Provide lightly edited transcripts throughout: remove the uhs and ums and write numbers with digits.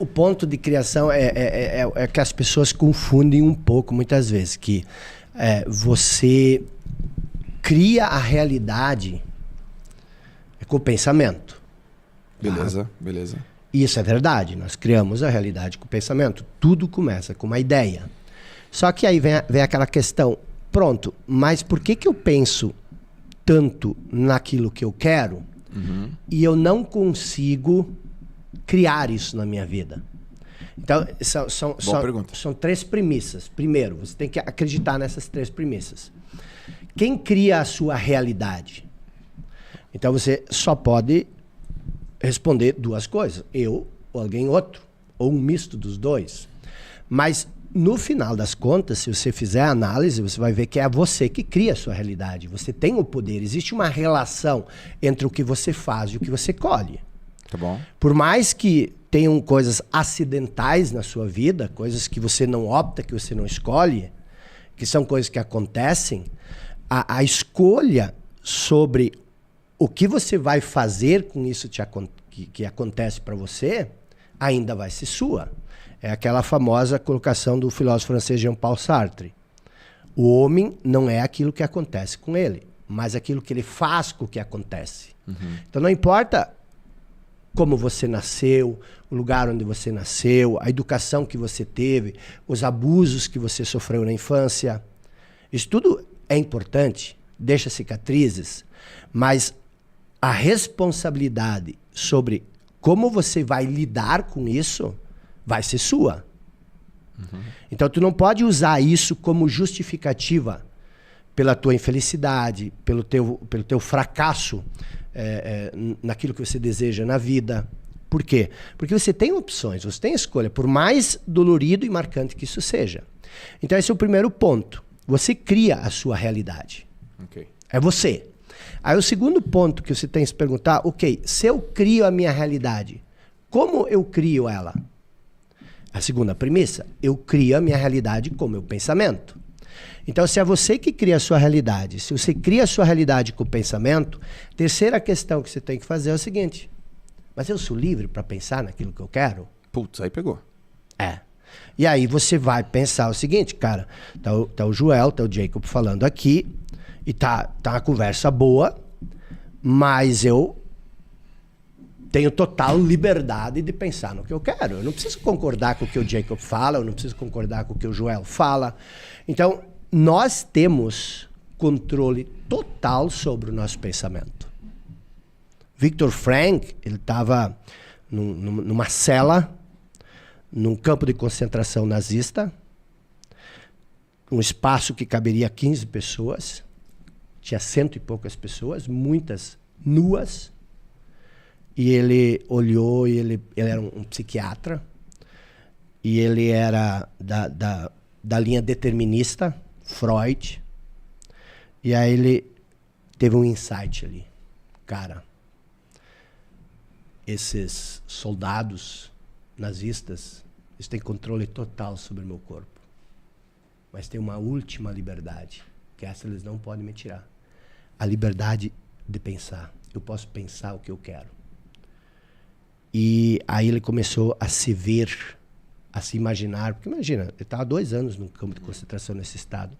O ponto de criação é que as pessoas confundem um pouco, muitas vezes, que você cria a realidade com o pensamento. Beleza, beleza. Isso é verdade, nós criamos a realidade com o pensamento. Tudo começa com uma ideia. Só que aí vem aquela questão, pronto, mas por que eu penso tanto naquilo que eu quero e eu não consigo criar isso na minha vida? Então, são 3 premissas. Primeiro, você tem que acreditar nessas 3 premissas. Quem cria a sua realidade? Então, você só pode responder 2 coisas. Eu ou alguém outro. Ou um misto dos 2. Mas, no final das contas, se você fizer a análise, você vai ver que é você que cria a sua realidade. Você tem o poder. Existe uma relação entre o que você faz e o que você colhe. Tá bom. Por mais que tenham coisas acidentais na sua vida, coisas que você não opta, que você não escolhe, que são coisas que acontecem, a escolha sobre o que você vai fazer com isso que acontece para você ainda vai ser sua. É aquela famosa colocação do filósofo francês Jean-Paul Sartre. O homem não é aquilo que acontece com ele, mas aquilo que ele faz com o que acontece. Então não importa como você nasceu, o lugar onde você nasceu, a educação que você teve, os abusos que você sofreu na infância. Isso tudo é importante, deixa cicatrizes, mas a responsabilidade sobre como você vai lidar com isso vai ser sua. Então tu não pode usar isso como justificativa pela tua infelicidade, pelo teu fracasso naquilo que você deseja na vida. Por quê? Porque você tem opções, você tem escolha, por mais dolorido e marcante que isso seja. Então esse é o primeiro ponto. Você cria a sua realidade. Okay. É você. Aí o segundo ponto que você tem que se perguntar, ok, se eu crio a minha realidade, como eu crio ela? A segunda premissa, eu crio a minha realidade com o meu pensamento. Então, se é você que cria a sua realidade, se você cria a sua realidade com o pensamento, terceira questão que você tem que fazer é o seguinte, mas eu sou livre para pensar naquilo que eu quero? Putz, aí pegou. E aí você vai pensar o seguinte, cara, tá o Joel, tá o Jacob falando aqui, e tá uma conversa boa, mas eu tenho total liberdade de pensar no que eu quero. Eu não preciso concordar com o que o Jacob fala, eu não preciso concordar com o que o Joel fala. Então, nós temos controle total sobre o nosso pensamento. Viktor Frankl, ele estava numa cela, num campo de concentração nazista, um espaço que caberia 15 pessoas, tinha 100 e poucas pessoas, muitas nuas, e ele olhou, e ele era um psiquiatra, e ele era da linha determinista, Freud, e aí ele teve um insight ali. Cara, esses soldados nazistas, eles têm controle total sobre o meu corpo, mas tem uma última liberdade, que essa eles não podem me tirar. A liberdade de pensar. Eu posso pensar o que eu quero. E aí ele começou a se ver, a se imaginar, porque imagina, ele estava 2 anos num campo de concentração nesse estado.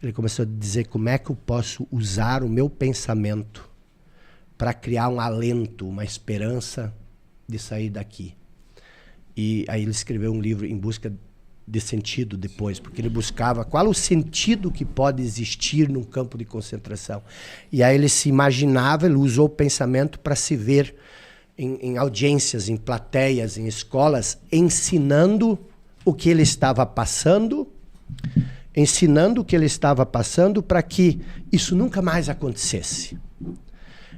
Ele começou a dizer como é que eu posso usar o meu pensamento para criar um alento, uma esperança de sair daqui. E aí ele escreveu um livro Em Busca de Sentido depois, porque ele buscava qual o sentido que pode existir num campo de concentração. E aí ele se imaginava, ele usou o pensamento para se ver em audiências, em plateias, em escolas, ensinando o que ele estava passando, para que isso nunca mais acontecesse.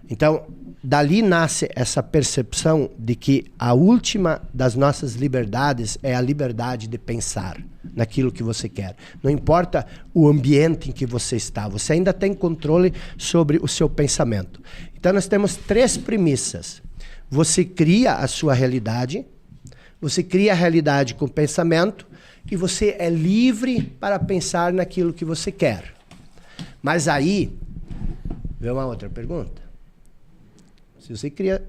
Então, dali nasce essa percepção de que a última das nossas liberdades é a liberdade de pensar naquilo que você quer. Não importa o ambiente em que você está, você ainda tem controle sobre o seu pensamento. Então, nós temos 3 premissas. Você cria a sua realidade, você cria a realidade com o pensamento e você é livre para pensar naquilo que você quer. Mas aí, vem uma outra pergunta. Se você cria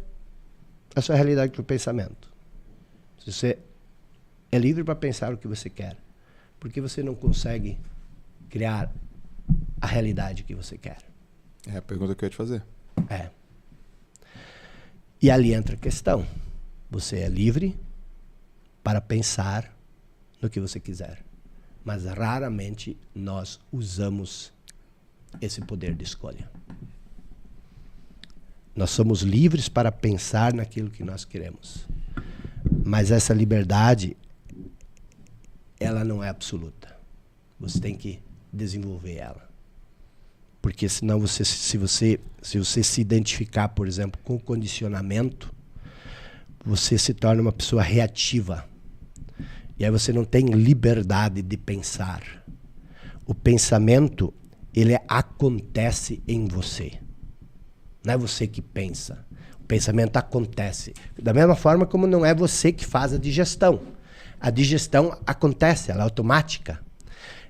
a sua realidade com o pensamento, Se você é livre para pensar o que você quer, por que você não consegue criar a realidade que você quer? É a pergunta que eu ia te fazer. É. E ali entra a questão. Você é livre para pensar no que você quiser. Mas raramente nós usamos esse poder de escolha. Nós somos livres para pensar naquilo que nós queremos. Mas essa liberdade, ela não é absoluta. Você tem que desenvolver ela. Porque senão se você se identificar, por exemplo, com o condicionamento, você se torna uma pessoa reativa. E aí você não tem liberdade de pensar. O pensamento, ele acontece em você. Não é você que pensa. O pensamento acontece. Da mesma forma como não é você que faz a digestão. A digestão acontece, ela é automática.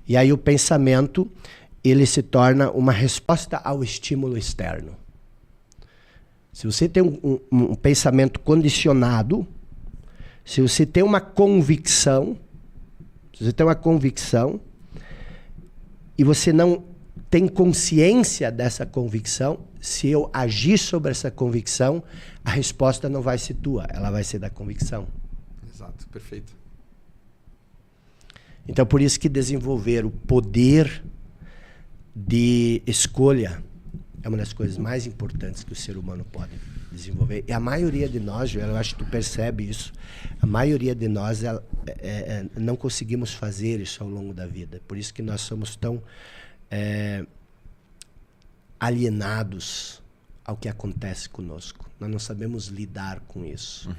E aí o pensamento, ele se torna uma resposta ao estímulo externo. Se você tem um pensamento condicionado, se você tem uma convicção, e você não tem consciência dessa convicção, se eu agir sobre essa convicção, a resposta não vai ser tua, ela vai ser da convicção. Exato, perfeito. Então, por isso que desenvolver o poder de escolha é uma das coisas mais importantes que o ser humano pode desenvolver. E a maioria de nós, Joel, eu acho que tu percebe isso, a maioria de nós não conseguimos fazer isso ao longo da vida. Por isso que nós somos tão alienados ao que acontece conosco. Nós não sabemos lidar com isso.